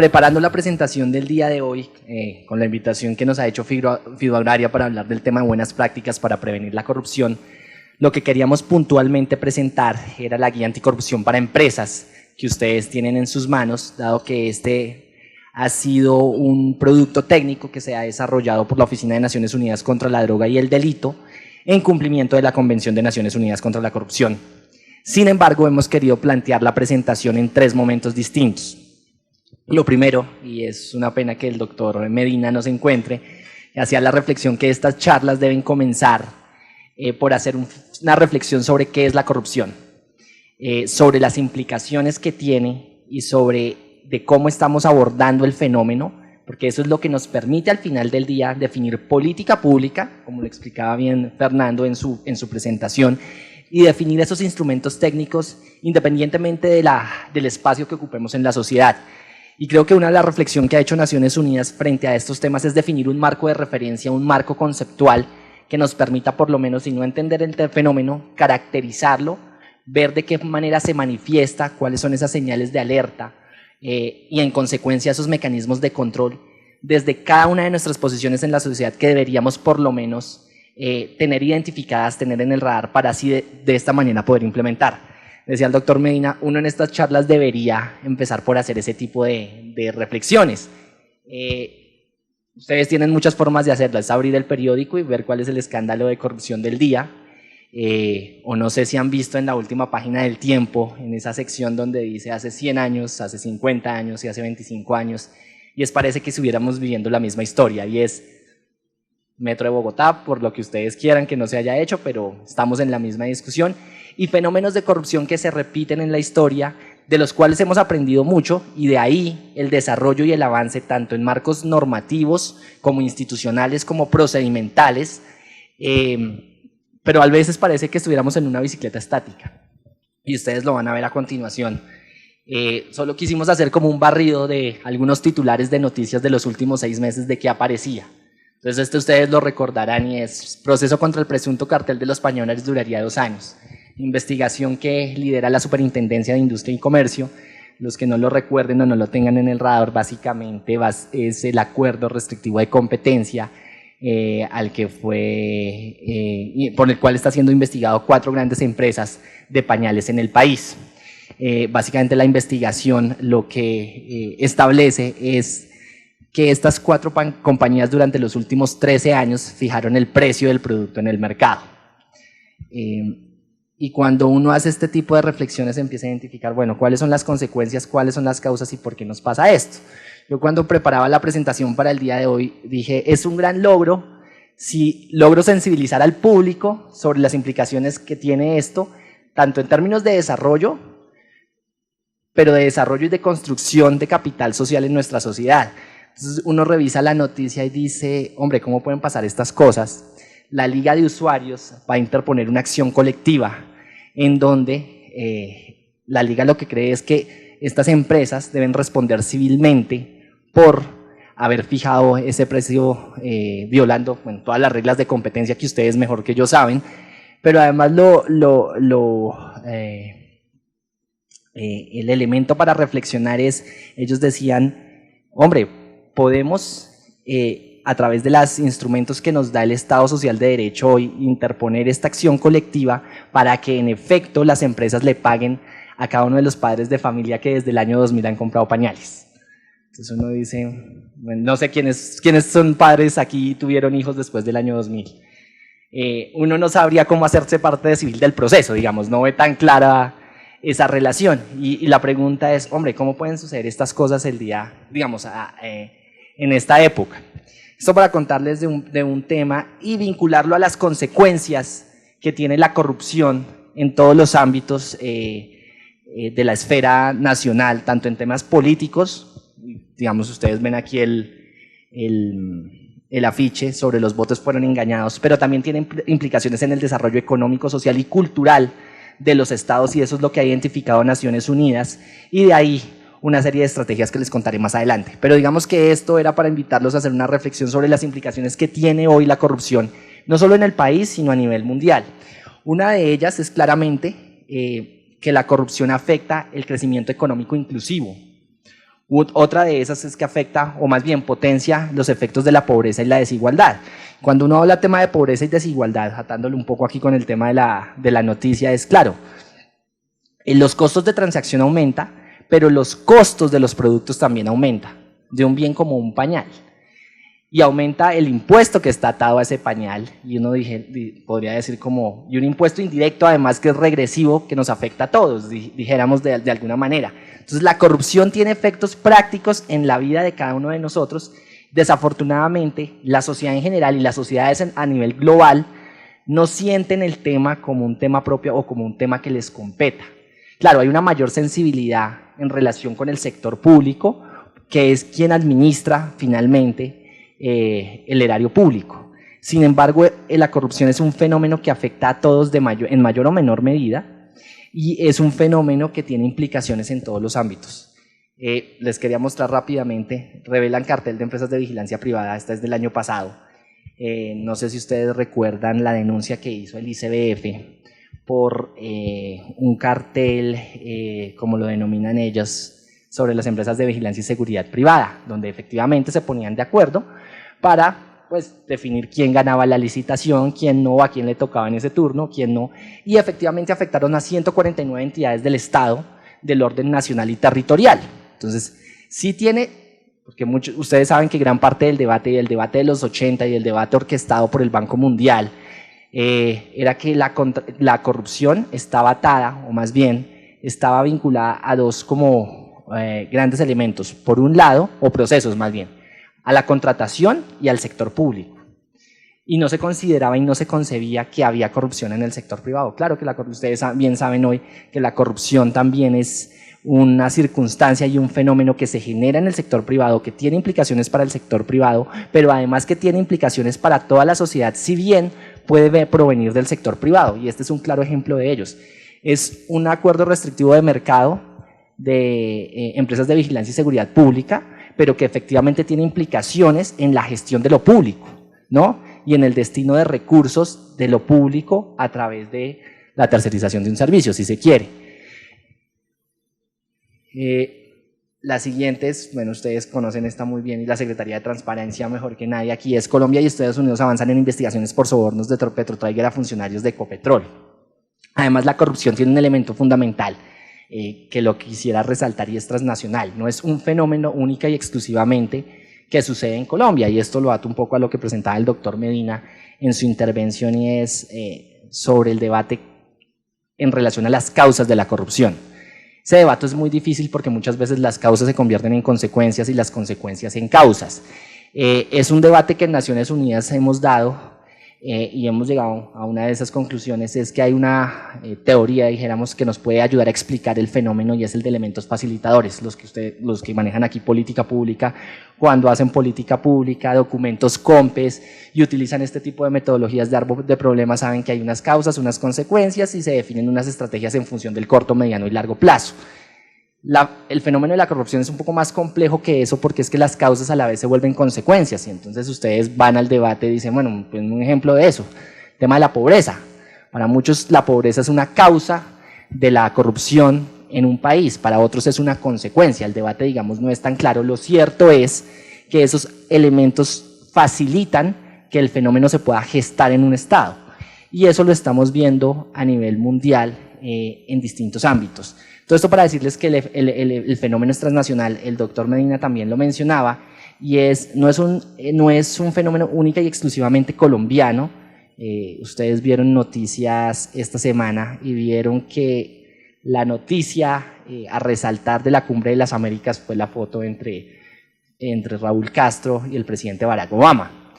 preparando la presentación del día de hoy, con la invitación que nos ha hecho Fiduagraria para hablar del tema de buenas prácticas para prevenir la corrupción, lo que queríamos puntualmente presentar era la guía anticorrupción para empresas que ustedes tienen en sus manos, dado que este ha sido un producto técnico que se ha desarrollado por la Oficina de Naciones Unidas contra la Droga y el Delito en cumplimiento de la Convención de Naciones Unidas contra la Corrupción. Sin embargo, hemos querido plantear la presentación en 3 momentos distintos. Lo primero, y es una pena que el doctor Medina no se encuentre, hacía la reflexión que estas charlas deben comenzar por hacer una reflexión sobre qué es la corrupción, sobre las implicaciones que tiene y sobre de cómo estamos abordando el fenómeno, porque eso es lo que nos permite al final del día definir política pública, como lo explicaba bien Fernando en su presentación, y definir esos instrumentos técnicos independientemente del espacio que ocupemos en la sociedad. Y creo que una de las reflexiones que ha hecho Naciones Unidas frente a estos temas es definir un marco de referencia, un marco conceptual que nos permita por lo menos, si no entender el fenómeno, caracterizarlo, ver de qué manera se manifiesta, cuáles son esas señales de alerta y en consecuencia esos mecanismos de control desde cada una de nuestras posiciones en la sociedad que deberíamos por lo menos tener identificadas, tener en el radar para así de esta manera poder implementar. Decía el doctor Medina, uno en estas charlas debería empezar por hacer ese tipo de reflexiones. Ustedes tienen muchas formas de hacerlo, es abrir el periódico y ver cuál es el escándalo de corrupción del día, o no sé si han visto en la última página del Tiempo, en esa sección donde dice hace 100 años, hace 50 años y hace 25 años, y parece que estuviéramos viviendo la misma historia, y es Metro de Bogotá, por lo que ustedes quieran que no se haya hecho, pero estamos en la misma discusión, y fenómenos de corrupción que se repiten en la historia, de los cuales hemos aprendido mucho, y de ahí el desarrollo y el avance tanto en marcos normativos como institucionales como procedimentales, pero a veces parece que estuviéramos en una bicicleta estática, y ustedes lo van a ver a continuación. Solo quisimos hacer como un barrido de algunos titulares de noticias de los últimos 6 meses de qué aparecía. Entonces ustedes lo recordarán y es proceso contra el presunto cartel de los pañales duraría 2 años. Investigación que lidera la Superintendencia de Industria y Comercio. Los que no lo recuerden o no lo tengan en el radar, básicamente es el acuerdo restrictivo de competencia al que por el cual está siendo investigado 4 grandes empresas de pañales en el país. Básicamente la investigación lo que establece es que estas 4 compañías durante los últimos 13 años fijaron el precio del producto en el mercado. Y cuando uno hace este tipo de reflexiones empieza a identificar, bueno, cuáles son las consecuencias, cuáles son las causas y por qué nos pasa esto. Yo cuando preparaba la presentación para el día de hoy dije, es un gran logro si logro sensibilizar al público sobre las implicaciones que tiene esto, tanto en términos de desarrollo, pero de desarrollo y de construcción de capital social en nuestra sociedad. Entonces uno revisa la noticia y dice, hombre, ¿cómo pueden pasar estas cosas? La Liga de Usuarios va a interponer una acción colectiva en donde la Liga lo que cree es que estas empresas deben responder civilmente por haber fijado ese precio violando todas las reglas de competencia que ustedes mejor que yo saben, pero además el elemento para reflexionar es, ellos decían, hombre, podemos a través de los instrumentos que nos da el Estado Social de Derecho hoy interponer esta acción colectiva para que en efecto las empresas le paguen a cada uno de los padres de familia que desde el año 2000 han comprado pañales. Entonces uno dice, bueno, no sé quiénes son padres aquí y tuvieron hijos después del año 2000. Uno no sabría cómo hacerse parte civil del proceso, digamos, no ve tan clara esa relación. Y la pregunta es, hombre, ¿cómo pueden suceder estas cosas el día, digamos, en esta época? Esto para contarles de un tema y vincularlo a las consecuencias que tiene la corrupción en todos los ámbitos de la esfera nacional, tanto en temas políticos, digamos, ustedes ven aquí el afiche sobre los votos fueron engañados, pero también tiene implicaciones en el desarrollo económico, social y cultural de los estados, y eso es lo que ha identificado Naciones Unidas, y de ahí una serie de estrategias que les contaré más adelante. Pero digamos que esto era para invitarlos a hacer una reflexión sobre las implicaciones que tiene hoy la corrupción, no solo en el país, sino a nivel mundial. Una de ellas es claramente que la corrupción afecta el crecimiento económico inclusivo. Otra de esas es que afecta, o más bien potencia, los efectos de la pobreza y la desigualdad. Cuando uno habla del tema de pobreza y desigualdad, atándolo un poco aquí con el tema de la noticia, es claro, los costos de transacción aumentan, pero los costos de los productos también aumentan, de un bien como un pañal. Y aumenta el impuesto que está atado a ese pañal, y uno podría decir como, y un impuesto indirecto además que es regresivo, que nos afecta a todos, dijéramos de alguna manera. Entonces la corrupción tiene efectos prácticos en la vida de cada uno de nosotros. Desafortunadamente, la sociedad en general y las sociedades a nivel global no sienten el tema como un tema propio o como un tema que les competa. Claro, hay una mayor sensibilidad en relación con el sector público, que es quien administra finalmente el erario público. Sin embargo, la corrupción es un fenómeno que afecta a todos en mayor o menor medida y es un fenómeno que tiene implicaciones en todos los ámbitos. Les quería mostrar rápidamente, revelan cartel de empresas de vigilancia privada, esta es del año pasado. No sé si ustedes recuerdan la denuncia que hizo el ICBF por un cartel, como lo denominan ellos, sobre las empresas de vigilancia y seguridad privada, donde efectivamente se ponían de acuerdo para pues, definir quién ganaba la licitación, quién no, a quién le tocaba en ese turno, quién no, y efectivamente afectaron a 149 entidades del Estado, del orden nacional y territorial. Entonces, sí tiene, porque ustedes saben que gran parte del debate, y el debate de los 80 y el debate orquestado por el Banco Mundial, era que la corrupción estaba atada, o más bien, estaba vinculada a dos como grandes elementos. Por un lado, o procesos más bien, a la contratación y al sector público. Y no se consideraba y no se concebía que había corrupción en el sector privado. Claro que ustedes bien saben hoy que la corrupción también es una circunstancia y un fenómeno que se genera en el sector privado, que tiene implicaciones para el sector privado, pero además que tiene implicaciones para toda la sociedad, si bien puede provenir del sector privado, y este es un claro ejemplo de ellos. Es un acuerdo restrictivo de mercado de empresas de vigilancia y seguridad pública, pero que efectivamente tiene implicaciones en la gestión de lo público, ¿no? Y en el destino de recursos de lo público a través de la tercerización de un servicio, si se quiere. La siguiente es, bueno, ustedes conocen esta muy bien, y la Secretaría de Transparencia mejor que nadie aquí es: Colombia y Estados Unidos avanzan en investigaciones por sobornos de Petrotraiger a funcionarios de Ecopetrol. Además, la corrupción tiene un elemento fundamental que lo quisiera resaltar, y es transnacional. No es un fenómeno única y exclusivamente que sucede en Colombia, y esto lo ato un poco a lo que presentaba el doctor Medina en su intervención, y es sobre el debate en relación a las causas de la corrupción. Ese debate es muy difícil porque muchas veces las causas se convierten en consecuencias y las consecuencias en causas. Es un debate que en Naciones Unidas hemos dado y hemos llegado a una de esas conclusiones, es que hay una teoría, dijéramos, que nos puede ayudar a explicar el fenómeno, y es el de elementos facilitadores, los que manejan aquí política pública, cuando hacen política pública, documentos COMPES y utilizan este tipo de metodologías de árbol de problemas, saben que hay unas causas, unas consecuencias y se definen unas estrategias en función del corto, mediano y largo plazo. El fenómeno de la corrupción es un poco más complejo que eso, porque es que las causas a la vez se vuelven consecuencias, y entonces ustedes van al debate y dicen, bueno, pues un ejemplo de eso, el tema de la pobreza. Para muchos la pobreza es una causa de la corrupción en un país, para otros es una consecuencia. El debate, digamos, no es tan claro. Lo cierto es que esos elementos facilitan que el fenómeno se pueda gestar en un estado, y eso lo estamos viendo a nivel mundial en distintos ámbitos. Todo esto para decirles que el fenómeno es transnacional. El doctor Medina también lo mencionaba, y no es un fenómeno única y exclusivamente colombiano. Ustedes vieron noticias esta semana y vieron que la noticia a resaltar de la Cumbre de las Américas fue la foto entre Raúl Castro y el presidente Barack Obama.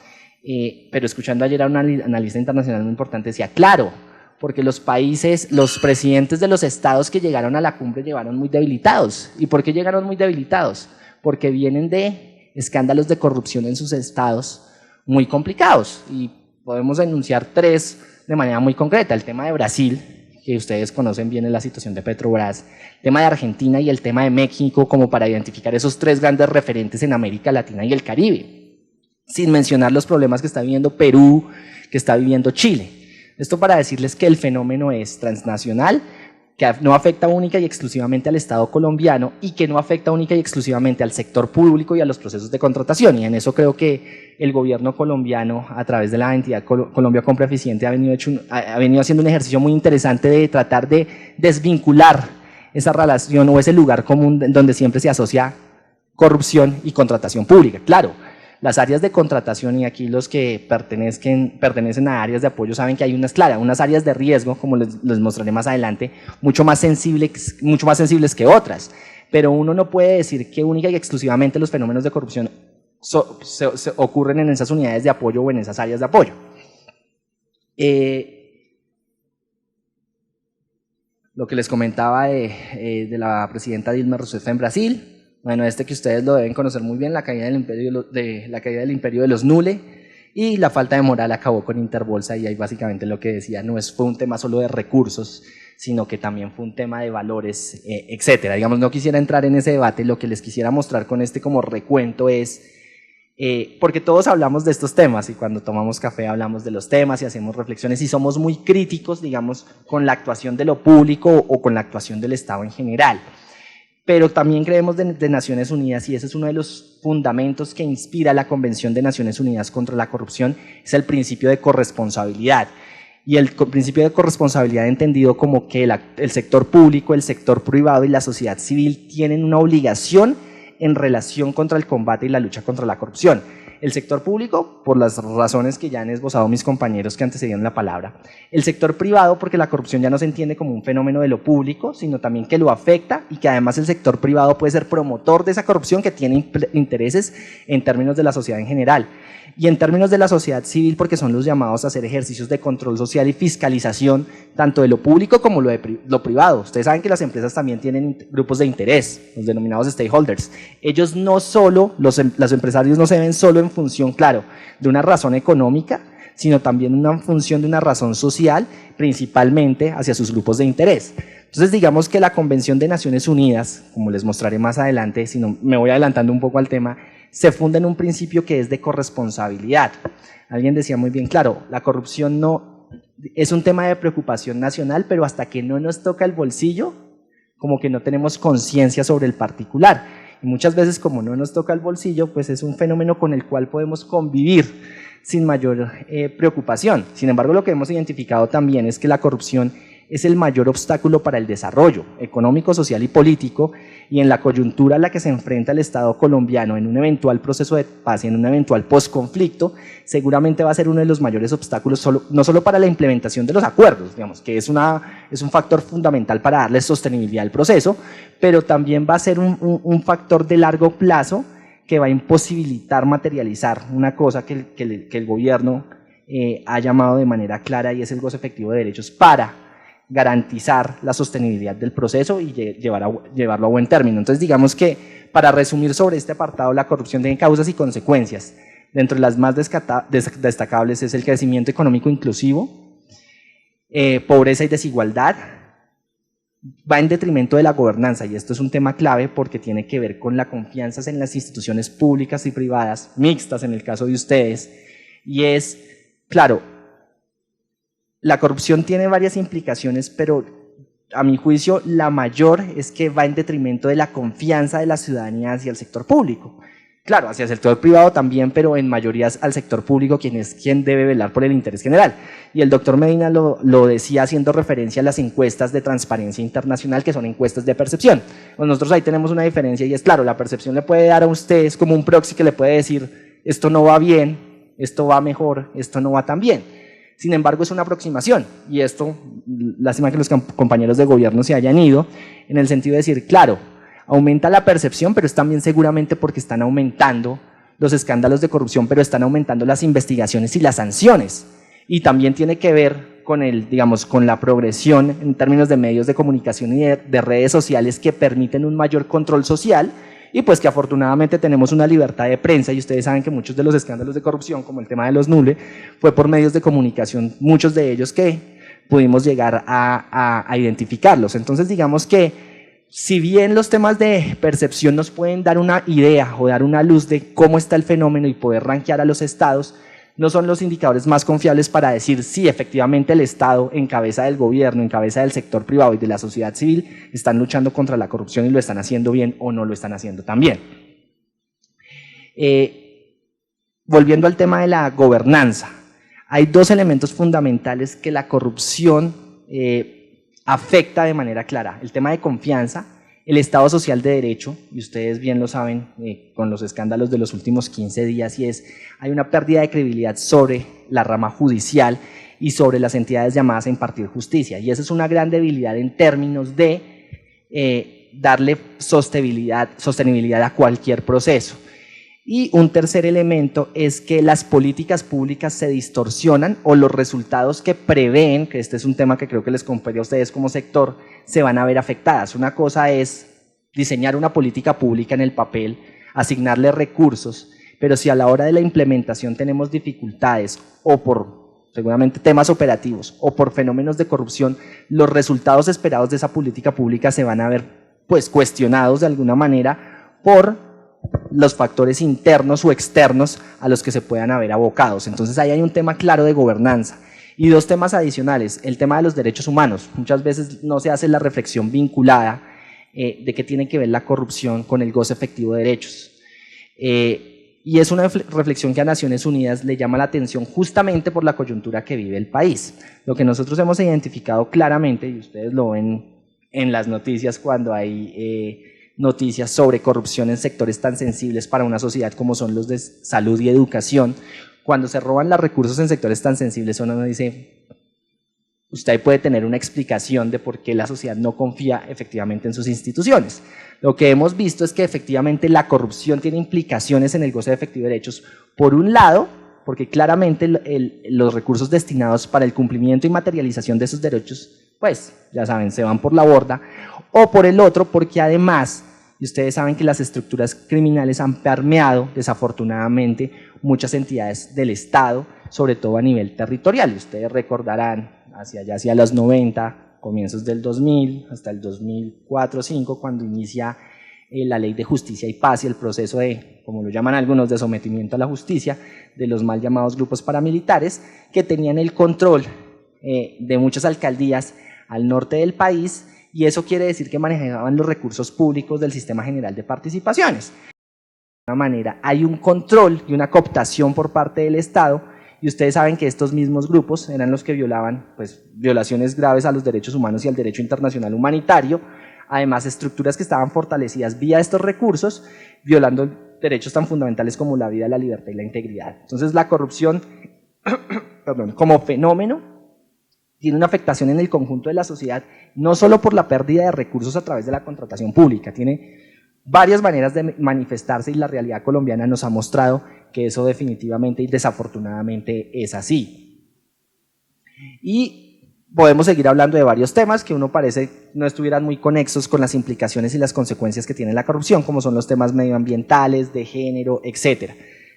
Pero escuchando ayer a un analista internacional muy importante, decía, claro, porque los presidentes de los estados que llegaron a la cumbre llegaron muy debilitados. ¿Y por qué llegaron muy debilitados? Porque vienen de escándalos de corrupción en sus estados muy complicados, y podemos enunciar tres de manera muy concreta: el tema de Brasil, que ustedes conocen bien en la situación de Petrobras, el tema de Argentina y el tema de México, como para identificar esos tres grandes referentes en América Latina y el Caribe, sin mencionar los problemas que está viviendo Perú, que está viviendo Chile. Esto para decirles que el fenómeno es transnacional, que no afecta única y exclusivamente al Estado colombiano y que no afecta única y exclusivamente al sector público y a los procesos de contratación. Y en eso creo que el gobierno colombiano, a través de la entidad Colombia Compra Eficiente, ha venido haciendo un ejercicio muy interesante de tratar de desvincular esa relación o ese lugar común donde siempre se asocia corrupción y contratación pública. Claro, las áreas de contratación, y aquí los que pertenecen a áreas de apoyo saben que hay unas áreas de riesgo, como les mostraré más adelante, mucho más sensibles que otras, pero uno no puede decir que única y exclusivamente los fenómenos de corrupción se ocurren en esas unidades de apoyo o en esas áreas de apoyo. Lo que les comentaba de la presidenta Dilma Rousseff en Brasil. Bueno, que ustedes lo deben conocer muy bien, la caída del imperio de los Nule, y la falta de moral acabó con Interbolsa, y ahí básicamente lo que decía fue un tema solo de recursos, sino que también fue un tema de valores, etcétera. Digamos, no quisiera entrar en ese debate, lo que les quisiera mostrar con como recuento es, porque todos hablamos de estos temas, y cuando tomamos café hablamos de los temas y hacemos reflexiones, y somos muy críticos, digamos, con la actuación de lo público o con la actuación del Estado en general. Pero también creemos de Naciones Unidas, y ese es uno de los fundamentos que inspira la Convención de Naciones Unidas contra la Corrupción, es el principio de corresponsabilidad. Y el principio de corresponsabilidad entendido como que el sector público, el sector privado y la sociedad civil tienen una obligación en relación contra el combate y la lucha contra la corrupción. El sector público, por las razones que ya han esbozado mis compañeros que antecedieron la palabra. El sector privado, porque la corrupción ya no se entiende como un fenómeno de lo público, sino también que lo afecta, y que además el sector privado puede ser promotor de esa corrupción que tiene intereses en términos de la sociedad en general. Y en términos de la sociedad civil, porque son los llamados a hacer ejercicios de control social y fiscalización, tanto de lo público como lo privado. Ustedes saben que las empresas también tienen grupos de interés, los denominados stakeholders. Ellos no solo, los empresarios no se ven solo en función, claro, de una razón económica, sino también una función de una razón social, principalmente hacia sus grupos de interés. Entonces, digamos que la Convención de Naciones Unidas, como les mostraré más adelante, si no me voy adelantando un poco al tema, se funda en un principio que es de corresponsabilidad. Alguien decía muy bien, claro, la corrupción no es un tema de preocupación nacional, pero hasta que no nos toca el bolsillo, como que no tenemos conciencia sobre el particular. Y muchas veces, como no nos toca el bolsillo, pues es un fenómeno con el cual podemos convivir sin mayor preocupación. Sin embargo, lo que hemos identificado también es que la corrupción es el mayor obstáculo para el desarrollo económico, social y político, y en la coyuntura a la que se enfrenta el Estado colombiano en un eventual proceso de paz y en un eventual posconflicto, seguramente va a ser uno de los mayores obstáculos, no solo para la implementación de los acuerdos, digamos, que es un factor fundamental para darle sostenibilidad al proceso, pero también va a ser un factor de largo plazo que va a imposibilitar materializar una cosa que el gobierno ha llamado de manera clara, y es el goce efectivo de derechos para garantizar la sostenibilidad del proceso y llevarlo a buen término. Entonces, digamos que, para resumir sobre este apartado, la corrupción tiene causas y consecuencias. Dentro de las más destacables es el crecimiento económico inclusivo, pobreza y desigualdad, va en detrimento de la gobernanza, y esto es un tema clave porque tiene que ver con la confianza en las instituciones públicas y privadas, mixtas en el caso de ustedes, y es, claro, la corrupción tiene varias implicaciones, pero a mi juicio la mayor es que va en detrimento de la confianza de la ciudadanía hacia el sector público. Claro, hacia el sector privado también, pero en mayoría al sector público, quien debe velar por el interés general. Y el doctor Medina lo decía haciendo referencia a las encuestas de Transparencia Internacional, que son encuestas de percepción. Pues nosotros ahí tenemos una diferencia, y es, claro, la percepción le puede dar a ustedes como un proxy que le puede decir, esto no va bien, esto va mejor, esto no va tan bien. Sin embargo, es una aproximación, y esto, lástima que los compañeros de gobierno se hayan ido, en el sentido de decir, claro, aumenta la percepción, pero es también seguramente porque están aumentando los escándalos de corrupción, pero están aumentando las investigaciones y las sanciones. Y también tiene que ver con la progresión en términos de medios de comunicación y de redes sociales que permiten un mayor control social, y pues que afortunadamente tenemos una libertad de prensa, y ustedes saben que muchos de los escándalos de corrupción, como el tema de los Nule, fue por medios de comunicación, muchos de ellos que pudimos llegar a identificarlos. Entonces, digamos que, si bien los temas de percepción nos pueden dar una idea o dar una luz de cómo está el fenómeno y poder rankear a los estados, no son los indicadores más confiables para decir si efectivamente el Estado, en cabeza del gobierno, en cabeza del sector privado y de la sociedad civil, están luchando contra la corrupción y lo están haciendo bien o no lo están haciendo tan bien. Volviendo al tema de la gobernanza, hay dos elementos fundamentales que la corrupción afecta de manera clara: el tema de confianza, el Estado social de derecho, y ustedes bien lo saben con los escándalos de los últimos 15 días, y hay una pérdida de credibilidad sobre la rama judicial y sobre las entidades llamadas a impartir justicia, y esa es una gran debilidad en términos de darle sostenibilidad a cualquier proceso. Y un tercer elemento es que las políticas públicas se distorsionan o los resultados que prevén, que este es un tema que creo que les compete a ustedes como sector, se van a ver afectadas. Una cosa es diseñar una política pública en el papel, asignarle recursos, pero si a la hora de la implementación tenemos dificultades o por seguramente temas operativos o por fenómenos de corrupción, los resultados esperados de esa política pública se van a ver pues cuestionados de alguna manera por los factores internos o externos a los que se puedan haber abocados. Entonces ahí hay un tema claro de gobernanza. Y dos temas adicionales: el tema de los derechos humanos. Muchas veces no se hace la reflexión vinculada de qué tiene que ver la corrupción con el goce efectivo de derechos. Y es una reflexión que a Naciones Unidas le llama la atención justamente por la coyuntura que vive el país. Lo que nosotros hemos identificado claramente, y ustedes lo ven en las noticias cuando hay noticias sobre corrupción en sectores tan sensibles para una sociedad como son los de salud y educación, cuando se roban los recursos en sectores tan sensibles, uno dice, usted puede tener una explicación de por qué la sociedad no confía efectivamente en sus instituciones. Lo que hemos visto es que efectivamente la corrupción tiene implicaciones en el goce de efectivo de derechos, por un lado, porque claramente los recursos destinados para el cumplimiento y materialización de esos derechos, pues ya saben, se van por la borda, o por el otro, porque además, y ustedes saben que las estructuras criminales han permeado desafortunadamente muchas entidades del Estado, sobre todo a nivel territorial. Y ustedes recordarán, hacia los 90, comienzos del 2000, hasta el 2004-2005, cuando inicia la Ley de Justicia y Paz y el proceso de, como lo llaman algunos, de sometimiento a la justicia de los mal llamados grupos paramilitares, que tenían el control de muchas alcaldías al norte del país, y eso quiere decir que manejaban los recursos públicos del Sistema General de Participaciones. De alguna manera hay un control y una cooptación por parte del Estado, y ustedes saben que estos mismos grupos eran los que violaban violaciones graves a los derechos humanos y al derecho internacional humanitario, además estructuras que estaban fortalecidas vía estos recursos, violando derechos tan fundamentales como la vida, la libertad y la integridad. Entonces la corrupción como fenómeno tiene una afectación en el conjunto de la sociedad, no solo por la pérdida de recursos a través de la contratación pública, tiene varias maneras de manifestarse, y la realidad colombiana nos ha mostrado que eso definitivamente y desafortunadamente es así. Y podemos seguir hablando de varios temas que uno parece no estuvieran muy conexos con las implicaciones y las consecuencias que tiene la corrupción, como son los temas medioambientales, de género, etc.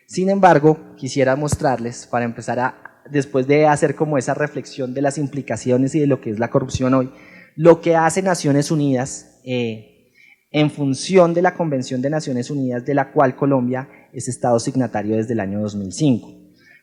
Sin embargo, quisiera mostrarles, para empezar después de hacer como esa reflexión de las implicaciones y de lo que es la corrupción hoy, lo que hace Naciones Unidas en función de la Convención de Naciones Unidas, de la cual Colombia es Estado signatario desde el año 2005.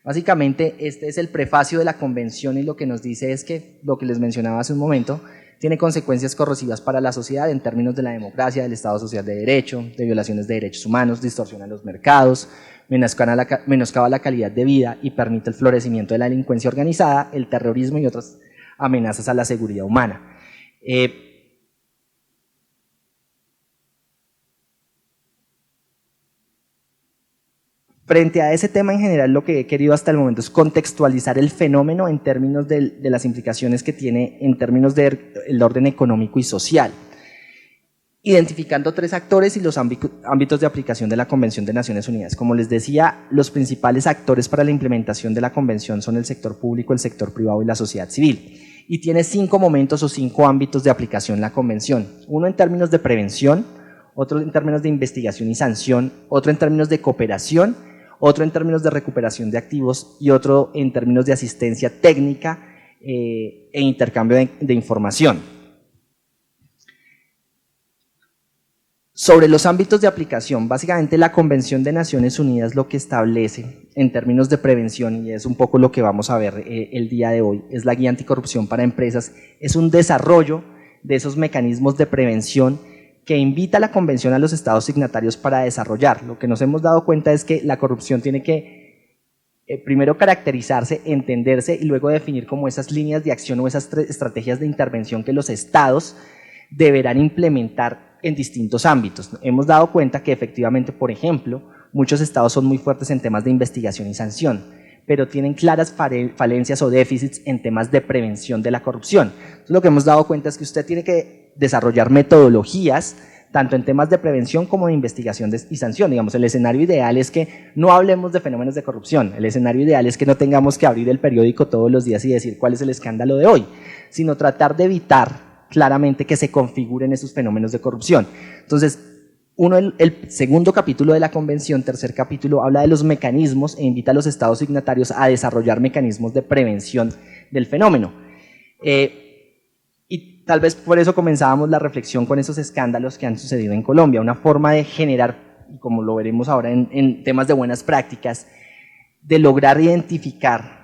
Básicamente este es el prefacio de la Convención, y lo que nos dice es que, lo que les mencionaba hace un momento, tiene consecuencias corrosivas para la sociedad en términos de la democracia, del Estado social de derecho, de violaciones de derechos humanos, distorsiona los mercados, menoscaba la calidad de vida y permite el florecimiento de la delincuencia organizada, el terrorismo y otras amenazas a la seguridad humana. Frente a ese tema en general, lo que he querido hasta el momento es contextualizar el fenómeno en términos de las implicaciones que tiene en términos del orden económico y social, identificando tres actores y los ámbitos de aplicación de la Convención de Naciones Unidas. Como les decía, los principales actores para la implementación de la Convención son el sector público, el sector privado y la sociedad civil. Y tiene 5 momentos o 5 ámbitos de aplicación la Convención. Uno en términos de prevención, otro en términos de investigación y sanción, otro en términos de cooperación, otro en términos de recuperación de activos y otro en términos de asistencia técnica e intercambio de información. Sobre los ámbitos de aplicación, básicamente la Convención de Naciones Unidas lo que establece en términos de prevención, y es un poco lo que vamos a ver el día de hoy, es la Guía Anticorrupción para Empresas, es un desarrollo de esos mecanismos de prevención que invita a la Convención a los estados signatarios para desarrollar. Lo que nos hemos dado cuenta es que la corrupción tiene que primero caracterizarse, entenderse y luego definir como esas líneas de acción o esas estrategias de intervención que los estados deberán implementar en distintos ámbitos. Hemos dado cuenta que efectivamente, por ejemplo, muchos estados son muy fuertes en temas de investigación y sanción, pero tienen claras falencias o déficits en temas de prevención de la corrupción. Entonces, lo que hemos dado cuenta es que usted tiene que desarrollar metodologías tanto en temas de prevención como de investigación y sanción. Digamos, el escenario ideal es que no hablemos de fenómenos de corrupción, el escenario ideal es que no tengamos que abrir el periódico todos los días y decir cuál es el escándalo de hoy, sino tratar de evitar claramente que se configuren esos fenómenos de corrupción. Entonces, el segundo capítulo de la convención, tercer capítulo, habla de los mecanismos e invita a los estados signatarios a desarrollar mecanismos de prevención del fenómeno. Y tal vez por eso comenzábamos la reflexión con esos escándalos que han sucedido en Colombia, una forma de generar, como lo veremos ahora en temas de buenas prácticas, de lograr identificar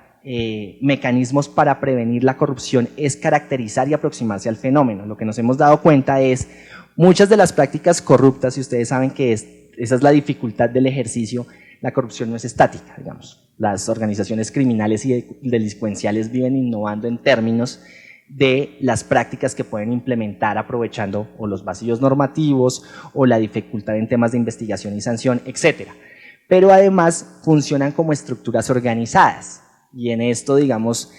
mecanismos para prevenir la corrupción es caracterizar y aproximarse al fenómeno. Lo que nos hemos dado cuenta es muchas de las prácticas corruptas, y ustedes saben que esa es la dificultad del ejercicio, la corrupción no es estática, digamos. Las organizaciones criminales y delincuenciales viven innovando en términos de las prácticas que pueden implementar aprovechando o los vacíos normativos o la dificultad en temas de investigación y sanción, etcétera. Pero además funcionan como estructuras organizadas. Y en esto, digamos,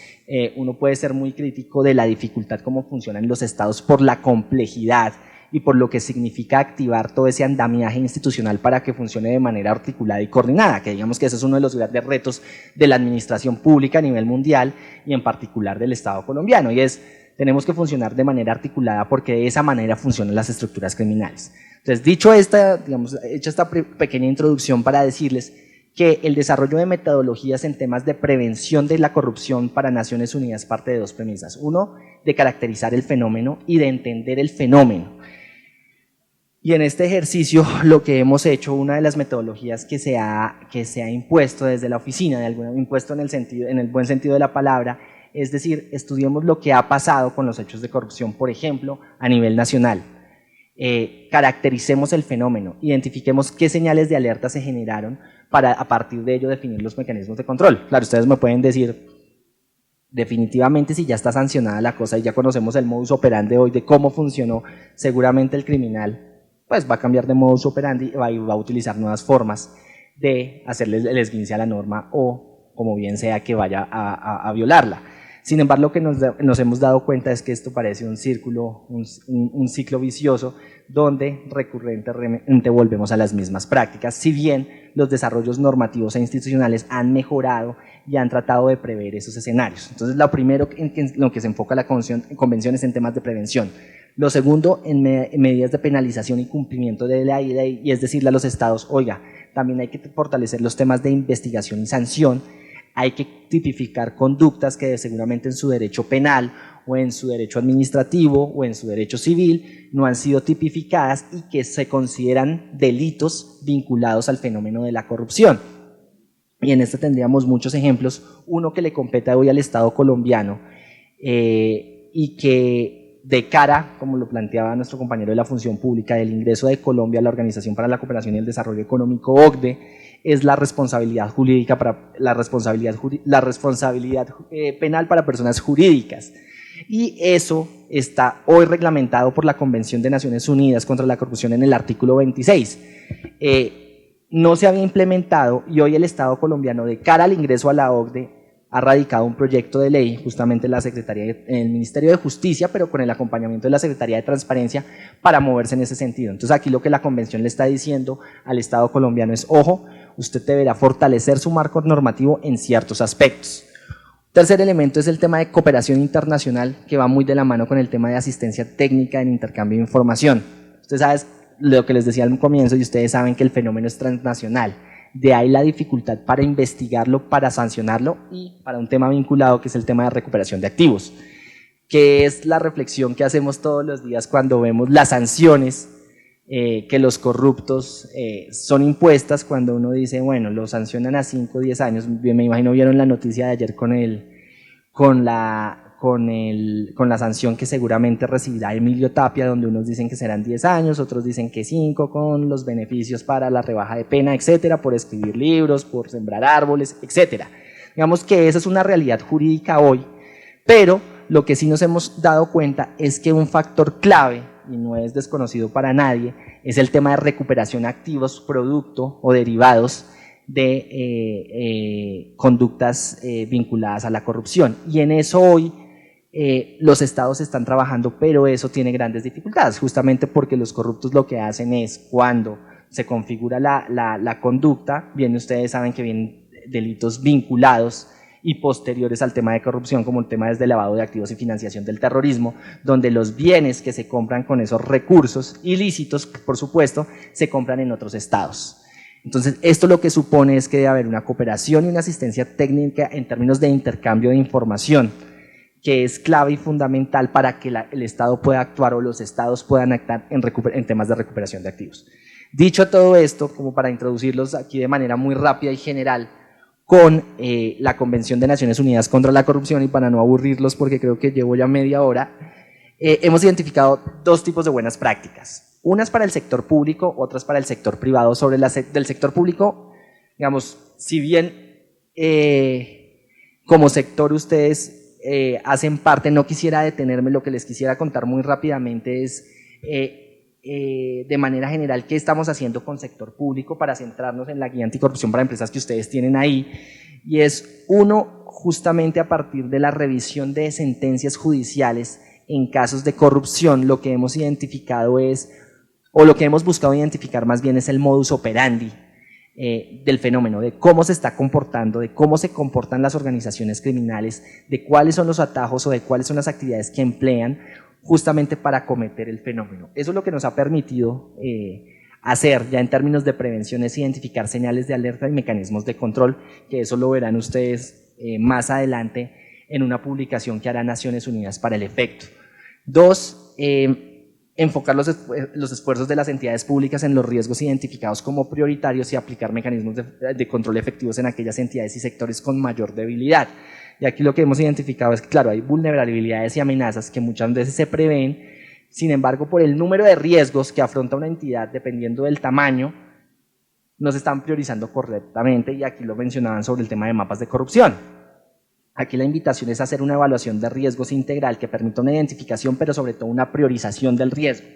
uno puede ser muy crítico de la dificultad cómo funcionan los estados por la complejidad y por lo que significa activar todo ese andamiaje institucional para que funcione de manera articulada y coordinada, que digamos que ese es uno de los grandes retos de la administración pública a nivel mundial y en particular del Estado colombiano, y es, tenemos que funcionar de manera articulada porque de esa manera funcionan las estructuras criminales. Entonces, dicho esta, digamos, hecha esta pequeña introducción para decirles que el desarrollo de metodologías en temas de prevención de la corrupción para Naciones Unidas parte de dos premisas. Uno, de caracterizar el fenómeno y de entender el fenómeno. Y en este ejercicio lo que hemos hecho, una de las metodologías que se ha impuesto desde la oficina, impuesto en el buen sentido de la palabra, es decir, estudiemos lo que ha pasado con los hechos de corrupción, por ejemplo, a nivel nacional. Caractericemos el fenómeno, identifiquemos qué señales de alerta se generaron para a partir de ello definir los mecanismos de control. Claro, ustedes me pueden decir, definitivamente si ya está sancionada la cosa y ya conocemos el modus operandi hoy de cómo funcionó, seguramente el criminal pues va a cambiar de modus operandi y va a utilizar nuevas formas de hacerle el esguince a la norma o como bien sea que vaya a violarla. Sin embargo, lo que nos hemos dado cuenta es que esto parece un círculo, un ciclo vicioso donde recurrentemente volvemos a las mismas prácticas, si bien los desarrollos normativos e institucionales han mejorado y han tratado de prever esos escenarios. Entonces, lo primero en lo que se enfoca la convención es en temas de prevención. Lo segundo, en medidas de penalización y cumplimiento de la ley, y es decirle a los estados, oiga, también hay que fortalecer los temas de investigación y sanción, hay que tipificar conductas que seguramente en su derecho penal o en su derecho administrativo o en su derecho civil no han sido tipificadas y que se consideran delitos vinculados al fenómeno de la corrupción. Y en esto tendríamos muchos ejemplos, uno que le compete hoy al Estado colombiano y que de cara, como lo planteaba nuestro compañero de la Función Pública, del ingreso de Colombia a la Organización para la Cooperación y el Desarrollo Económico, OCDE, es la responsabilidad jurídica la responsabilidad penal para personas jurídicas. Y eso está hoy reglamentado por la Convención de Naciones Unidas contra la Corrupción en el artículo 26. No se había implementado y hoy el Estado colombiano, de cara al ingreso a la OCDE, ha radicado un proyecto de ley, justamente en el Ministerio de Justicia, pero con el acompañamiento de la Secretaría de Transparencia, para moverse en ese sentido. Entonces, aquí lo que la Convención le está diciendo al Estado colombiano es, ojo, usted deberá fortalecer su marco normativo en ciertos aspectos. Tercer elemento es el tema de cooperación internacional, que va muy de la mano con el tema de asistencia técnica en intercambio de información. Usted sabe lo que les decía al comienzo y ustedes saben que el fenómeno es transnacional. De ahí la dificultad para investigarlo, para sancionarlo y para un tema vinculado que es el tema de recuperación de activos, que es la reflexión que hacemos todos los días cuando vemos las sanciones que los corruptos son impuestas cuando uno dice, bueno, lo sancionan a 5 o 10 años. Me imagino vieron la noticia de ayer con la sanción que seguramente recibirá Emilio Tapia, donde unos dicen que serán 10 años, otros dicen que 5, con los beneficios para la rebaja de pena, etcétera, por escribir libros, por sembrar árboles, etcétera. Digamos que esa es una realidad jurídica hoy, pero lo que sí nos hemos dado cuenta es que un factor clave, y no es desconocido para nadie, es el tema de recuperación de activos, producto o derivados de conductas vinculadas a la corrupción. Y en eso hoy los estados están trabajando, pero eso tiene grandes dificultades, justamente porque los corruptos lo que hacen es, cuando se configura la conducta, bien ustedes saben que vienen delitos vinculados y posteriores al tema de corrupción, como el tema desde lavado de activos y financiación del terrorismo, donde los bienes que se compran con esos recursos ilícitos, por supuesto, se compran en otros estados. Entonces, esto lo que supone es que debe haber una cooperación y una asistencia técnica en términos de intercambio de información, que es clave y fundamental para que el Estado pueda actuar o los Estados puedan actuar en temas de recuperación de activos. Dicho todo esto, como para introducirlos aquí de manera muy rápida y general, con la Convención de Naciones Unidas contra la Corrupción, y para no aburrirlos porque creo que llevo ya media hora, hemos identificado 2 tipos de buenas prácticas. Unas para el sector público, otras para el sector privado. Sobre del sector público, digamos, si bien como sector ustedes hacen parte, no quisiera detenerme, lo que les quisiera contar muy rápidamente es de manera general qué estamos haciendo con sector público para centrarnos en la guía anticorrupción para empresas que ustedes tienen ahí, y es uno, justamente a partir de la revisión de sentencias judiciales en casos de corrupción, lo que hemos identificado es, o lo que hemos buscado identificar más bien, es el modus operandi del fenómeno, de cómo se está comportando, de cómo se comportan las organizaciones criminales, de cuáles son los atajos o de cuáles son las actividades que emplean justamente para cometer el fenómeno. Eso es lo que nos ha permitido hacer ya en términos de prevención, es identificar señales de alerta y mecanismos de control, que eso lo verán ustedes más adelante en una publicación que hará Naciones Unidas para el efecto. 2, enfocar los esfuerzos de las entidades públicas en los riesgos identificados como prioritarios y aplicar mecanismos de control efectivos en aquellas entidades y sectores con mayor debilidad. Y aquí lo que hemos identificado es que, claro, hay vulnerabilidades y amenazas que muchas veces se prevén, sin embargo, por el número de riesgos que afronta una entidad, dependiendo del tamaño, no se están priorizando correctamente, y aquí lo mencionaban sobre el tema de mapas de corrupción. Aquí la invitación es hacer una evaluación de riesgos integral que permita una identificación, pero sobre todo una priorización del riesgo.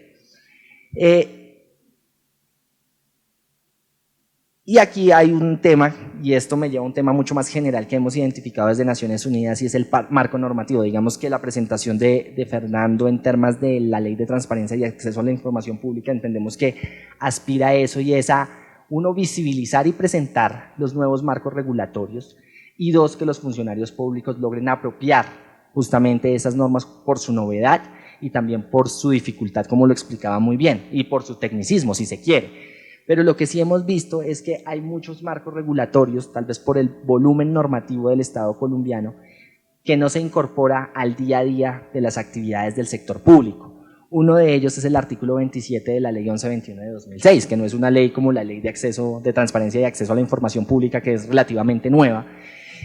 Y aquí hay un tema, y esto me lleva a un tema mucho más general que hemos identificado desde Naciones Unidas, y es el marco normativo. Digamos que la presentación de Fernando en temas de la Ley de Transparencia y Acceso a la Información Pública, entendemos que aspira a eso, y es a, uno, visibilizar y presentar los nuevos marcos regulatorios, y 2, que los funcionarios públicos logren apropiar justamente esas normas por su novedad y también por su dificultad, como lo explicaba muy bien, y por su tecnicismo, si se quiere. Pero lo que sí hemos visto es que hay muchos marcos regulatorios, tal vez por el volumen normativo del Estado colombiano, que no se incorpora al día a día de las actividades del sector público. Uno de ellos es el artículo 27 de la Ley 1121 de 2006, que no es una ley como la Ley de Transparencia y Acceso a la Información Pública, que es relativamente nueva.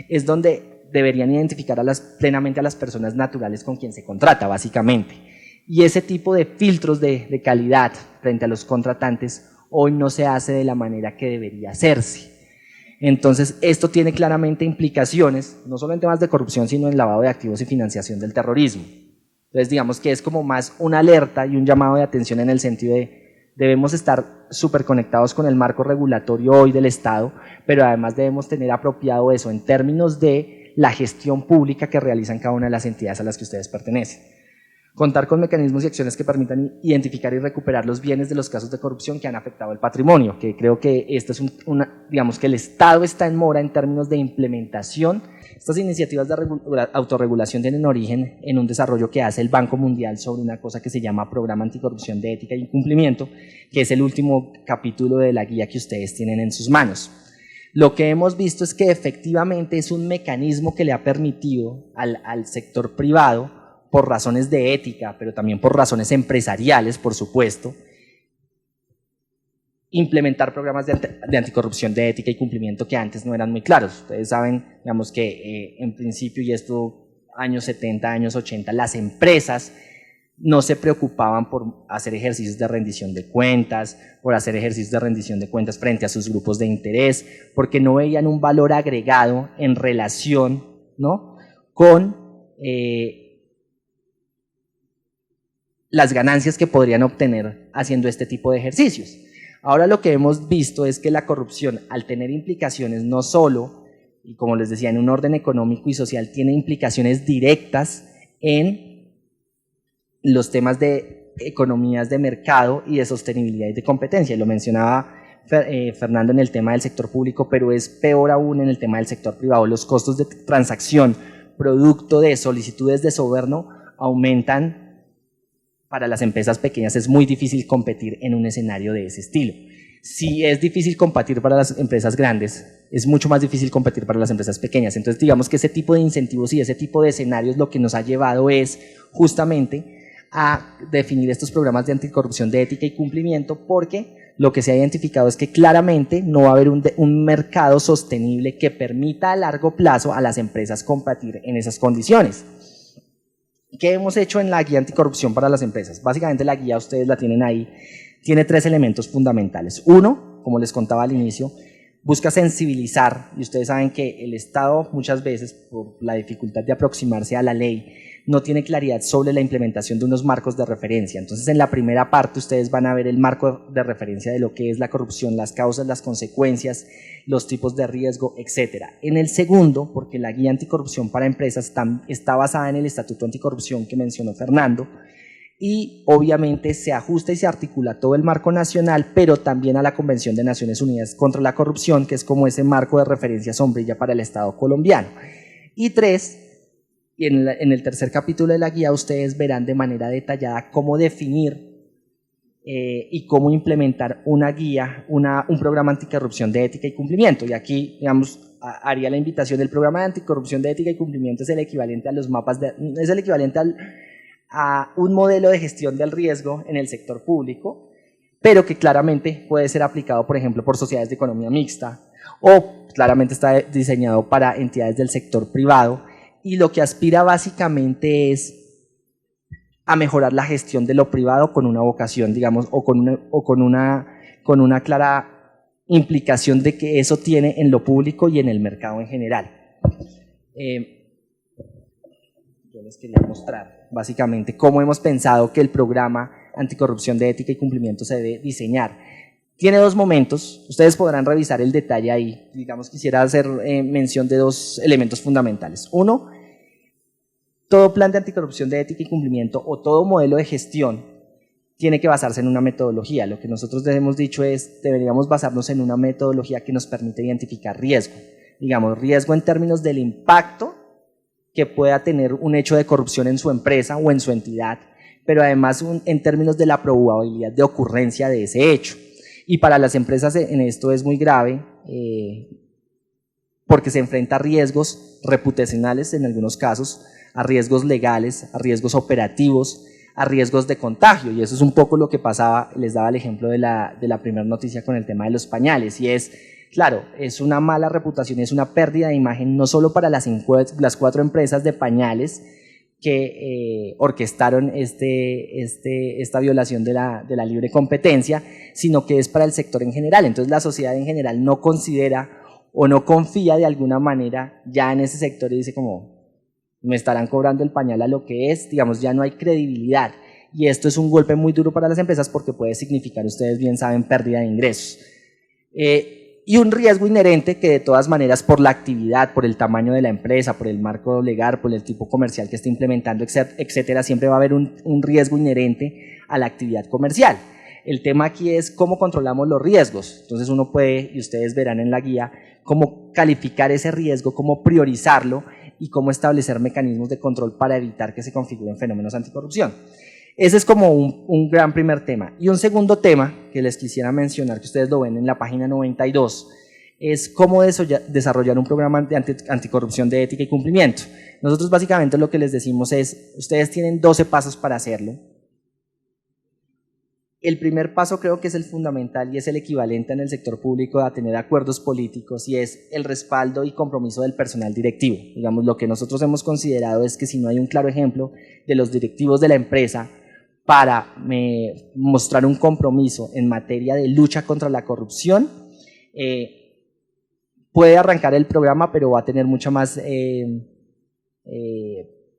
Es donde deberían identificar plenamente a las personas naturales con quien se contrata, básicamente. Y ese tipo de filtros de calidad frente a los contratantes hoy no se hace de la manera que debería hacerse. Entonces, esto tiene claramente implicaciones, no solo en temas de corrupción, sino en lavado de activos y financiación del terrorismo. Entonces, digamos que es como más una alerta y un llamado de atención en el sentido de debemos estar súper conectados con el marco regulatorio hoy del Estado, pero además debemos tener apropiado eso en términos de la gestión pública que realizan cada una de las entidades a las que ustedes pertenecen. Contar con mecanismos y acciones que permitan identificar y recuperar los bienes de los casos de corrupción que han afectado el patrimonio, que creo que esto es digamos que el Estado está en mora en términos de implementación. Estas iniciativas de autorregulación tienen origen en un desarrollo que hace el Banco Mundial sobre una cosa que se llama Programa Anticorrupción de Ética y Cumplimiento, que es el último capítulo de la guía que ustedes tienen en sus manos. Lo que hemos visto es que efectivamente es un mecanismo que le ha permitido al sector privado, por razones de ética, pero también por razones empresariales, por supuesto, implementar programas de anticorrupción, de ética y cumplimiento que antes no eran muy claros. Ustedes saben, digamos que en principio, y esto años 70, años 80, las empresas no se preocupaban por hacer ejercicios de rendición de cuentas, por hacer ejercicios de rendición de cuentas frente a sus grupos de interés, porque no veían un valor agregado en relación, ¿no?, con las ganancias que podrían obtener haciendo este tipo de ejercicios. Ahora lo que hemos visto es que la corrupción, al tener implicaciones no solo, y como les decía, en un orden económico y social, tiene implicaciones directas en los temas de economías de mercado y de sostenibilidad y de competencia. Lo mencionaba Fernando en el tema del sector público, pero es peor aún en el tema del sector privado. Los costos de transacción producto de solicitudes de soborno aumentan. Para las empresas pequeñas es muy difícil competir en un escenario de ese estilo. Si es difícil competir para las empresas grandes, es mucho más difícil competir para las empresas pequeñas. Entonces, digamos que ese tipo de incentivos y ese tipo de escenarios lo que nos ha llevado es justamente a definir estos programas de anticorrupción, de ética y cumplimiento, porque lo que se ha identificado es que claramente no va a haber un mercado sostenible que permita a largo plazo a las empresas competir en esas condiciones. ¿Qué hemos hecho en la guía anticorrupción para las empresas? Básicamente la guía, ustedes la tienen ahí, tiene 3 elementos fundamentales. Uno, como les contaba al inicio, busca sensibilizar, y ustedes saben que el Estado muchas veces, por la dificultad de aproximarse a la ley, no tiene claridad sobre la implementación de unos marcos de referencia. Entonces, en la primera parte ustedes van a ver el marco de referencia de lo que es la corrupción, las causas, las consecuencias, los tipos de riesgo, etc. En el segundo, porque la guía anticorrupción para empresas está basada en el Estatuto Anticorrupción que mencionó Fernando, y obviamente se ajusta y se articula todo el marco nacional, pero también a la Convención de Naciones Unidas contra la Corrupción, que es como ese marco de referencia sombrilla para el Estado colombiano. Y 3, y en el tercer capítulo de la guía ustedes verán de manera detallada cómo definir y cómo implementar una guía, un programa anticorrupción de ética y cumplimiento. Y aquí, digamos, haría la invitación. El programa de anticorrupción de ética y cumplimiento es el equivalente a los mapas, es el equivalente a un modelo de gestión del riesgo en el sector público, pero que claramente puede ser aplicado, por ejemplo, por sociedades de economía mixta, o claramente está diseñado para entidades del sector privado, y lo que aspira básicamente es a mejorar la gestión de lo privado con una vocación, digamos, o con una clara implicación de que eso tiene en lo público y en el mercado en general. Yo les quería mostrar básicamente cómo hemos pensado que el programa anticorrupción de ética y cumplimiento se debe diseñar. Tiene 2 momentos, ustedes podrán revisar el detalle ahí. Digamos, quisiera hacer mención de 2 elementos fundamentales. Uno, todo plan de anticorrupción de ética y cumplimiento o todo modelo de gestión tiene que basarse en una metodología. Lo que nosotros hemos dicho es, deberíamos basarnos en una metodología que nos permite identificar riesgo. Digamos, riesgo en términos del impacto que pueda tener un hecho de corrupción en su empresa o en su entidad, pero además en términos de la probabilidad de ocurrencia de ese hecho. Y para las empresas en esto es muy grave porque se enfrenta a riesgos reputacionales en algunos casos, a riesgos legales, a riesgos operativos, a riesgos de contagio. Y eso es un poco lo que pasaba, les daba el ejemplo de la primera noticia con el tema de los pañales, y es, claro, es una mala reputación, es una pérdida de imagen no solo para las 4 empresas de pañales que orquestaron esta violación de la libre competencia, sino que es para el sector en general. Entonces la sociedad en general no considera o no confía de alguna manera ya en ese sector y dice como, me estarán cobrando el pañal a lo que es, digamos, ya no hay credibilidad. Y esto es un golpe muy duro para las empresas porque puede significar, ustedes bien saben, pérdida de ingresos. Y un riesgo inherente que de todas maneras por la actividad, por el tamaño de la empresa, por el marco legal, por el tipo comercial que está implementando, etcétera, siempre va a haber un riesgo inherente a la actividad comercial. El tema aquí es cómo controlamos los riesgos. Entonces uno puede, y ustedes verán en la guía, cómo calificar ese riesgo, cómo priorizarlo y cómo establecer mecanismos de control para evitar que se configuren fenómenos anticorrupción. Ese es como un gran primer tema. Y un segundo tema que les quisiera mencionar, que ustedes lo ven en la página 92, es cómo desarrollar un programa de anticorrupción de ética y cumplimiento. Nosotros básicamente lo que les decimos es, ustedes tienen 12 pasos para hacerlo. El primer paso creo que es el fundamental y es el equivalente en el sector público a tener acuerdos políticos y es el respaldo y compromiso del personal directivo. Digamos, lo que nosotros hemos considerado es que si no hay un claro ejemplo de los directivos de la empresa para mostrar un compromiso en materia de lucha contra la corrupción, puede arrancar el programa, pero va a tener mucho más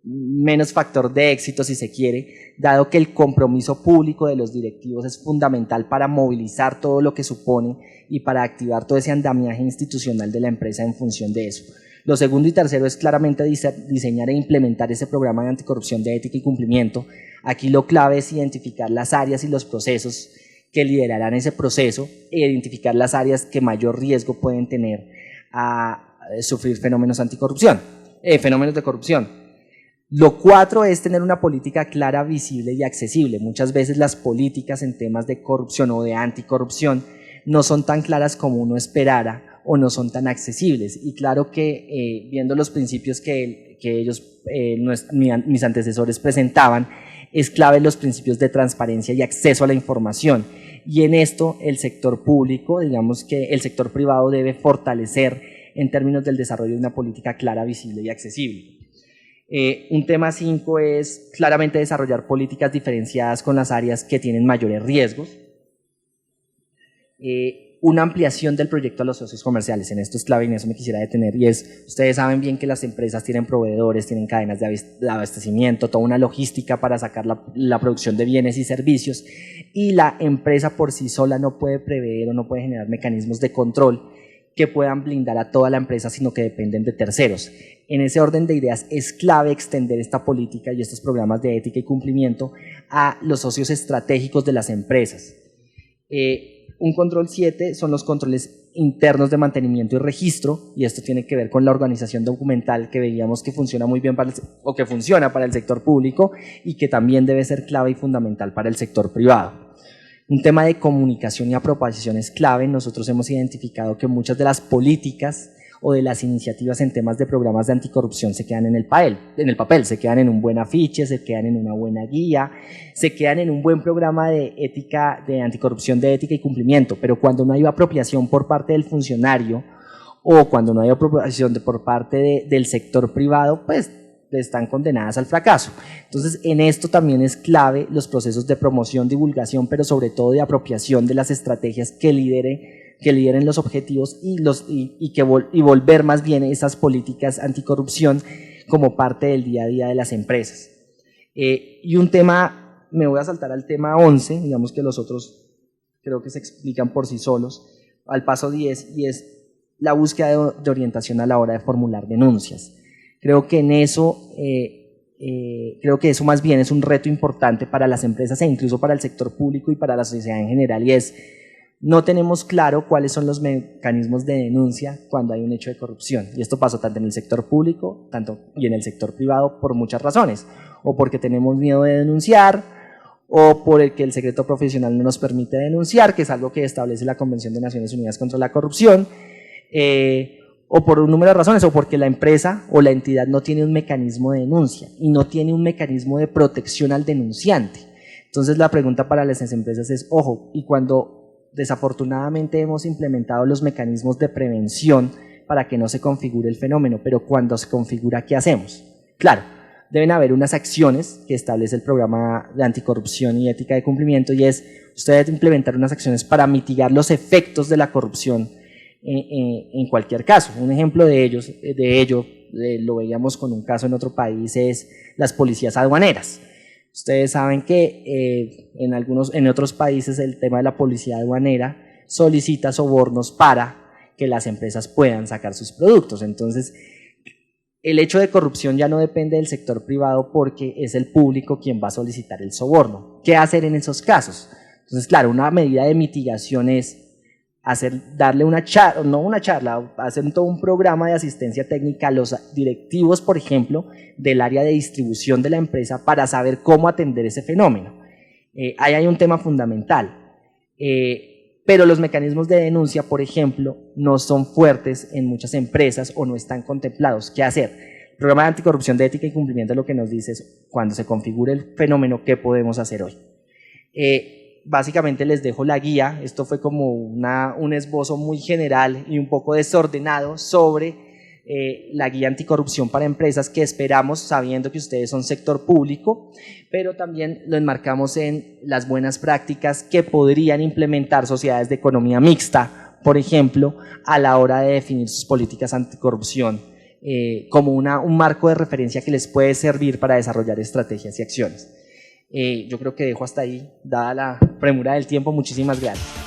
menos factor de éxito, si se quiere, dado que el compromiso público de los directivos es fundamental para movilizar todo lo que supone y para activar todo ese andamiaje institucional de la empresa en función de eso. Lo segundo y tercero es claramente diseñar e implementar ese programa de anticorrupción de ética y cumplimiento. Aquí lo clave es identificar las áreas y los procesos que liderarán ese proceso e identificar las áreas que mayor riesgo pueden tener a sufrir fenómenos de corrupción. Lo cuatro es tener una política clara, visible y accesible. Muchas veces las políticas en temas de corrupción o de anticorrupción no son tan claras como uno esperara o no son tan accesibles. Y claro que viendo los principios que ellos, mis antecesores presentaban, es clave los principios de transparencia y acceso a la información. Y en esto el sector público, digamos que el sector privado debe fortalecer en términos del desarrollo de una política clara, visible y accesible. Un tema 5 es claramente desarrollar políticas diferenciadas con las áreas que tienen mayores riesgos. Una ampliación del proyecto a los socios comerciales, en esto es clave y en eso me quisiera detener, y es, ustedes saben bien que las empresas tienen proveedores, tienen cadenas de abastecimiento, toda una logística para sacar la producción de bienes y servicios, y la empresa por sí sola no puede prever o no puede generar mecanismos de control que puedan blindar a toda la empresa, sino que dependen de terceros. En ese orden de ideas es clave extender esta política y estos programas de ética y cumplimiento a los socios estratégicos de las empresas. Un control 7 son los controles internos de mantenimiento y registro, y esto tiene que ver con la organización documental que veíamos que funciona muy bien que funciona para el sector público y que también debe ser clave y fundamental para el sector privado. Un tema de comunicación y apropiación es clave. Nosotros hemos identificado que muchas de las políticas o de las iniciativas en temas de programas de anticorrupción se quedan en el papel, se quedan en un buen afiche, se quedan en una buena guía, se quedan en un buen programa de ética, de anticorrupción de ética y cumplimiento, pero cuando no hay apropiación por parte del funcionario o cuando no hay apropiación por parte del sector privado, pues están condenadas al fracaso. Entonces, en esto también es clave los procesos de promoción, divulgación, pero sobre todo de apropiación de las estrategias que lideren los objetivos y volver más bien esas políticas anticorrupción como parte del día a día de las empresas. Y un tema, me voy a saltar al tema 11, digamos que los otros creo que se explican por sí solos, al paso 10, y es la búsqueda de orientación a la hora de formular denuncias. Creo que en eso, creo que eso más bien es un reto importante para las empresas e incluso para el sector público y para la sociedad en general, y es, no tenemos claro cuáles son los mecanismos de denuncia cuando hay un hecho de corrupción, y esto pasó tanto en el sector público y en el sector privado por muchas razones, o porque tenemos miedo de denunciar, o porque el secreto profesional no nos permite denunciar, que es algo que establece la Convención de Naciones Unidas contra la Corrupción, o por un número de razones, o porque la empresa o la entidad no tiene un mecanismo de denuncia y no tiene un mecanismo de protección al denunciante. Entonces la pregunta para las empresas es, ojo, y cuando desafortunadamente hemos implementado los mecanismos de prevención para que no se configure el fenómeno, pero cuando se configura, ¿qué hacemos? Claro, deben haber unas acciones que establece el programa de anticorrupción y ética de cumplimiento, y es, usted debe implementar unas acciones para mitigar los efectos de la corrupción en cualquier caso. Un ejemplo de ello, lo veíamos con un caso en otro país, es las policías aduaneras. Ustedes saben que en otros países el tema de la policía aduanera solicita sobornos para que las empresas puedan sacar sus productos. Entonces, el hecho de corrupción ya no depende del sector privado porque es el público quien va a solicitar el soborno. ¿Qué hacer en esos casos? Entonces, claro, una medida de mitigación es darle hacer todo un programa de asistencia técnica a los directivos, por ejemplo, del área de distribución de la empresa para saber cómo atender ese fenómeno. Ahí hay un tema fundamental, pero los mecanismos de denuncia, por ejemplo, no son fuertes en muchas empresas o no están contemplados. ¿Qué hacer? El programa de anticorrupción de ética y cumplimiento lo que nos dice es, cuando se configure el fenómeno, ¿qué podemos hacer hoy? básicamente les dejo la guía. Esto fue como un esbozo muy general y un poco desordenado sobre la guía anticorrupción para empresas que esperamos, sabiendo que ustedes son sector público, pero también lo enmarcamos en las buenas prácticas que podrían implementar sociedades de economía mixta, por ejemplo, a la hora de definir sus políticas anticorrupción, como un marco de referencia que les puede servir para desarrollar estrategias y acciones. Yo creo que dejo hasta ahí, dada la premura del tiempo. Muchísimas gracias.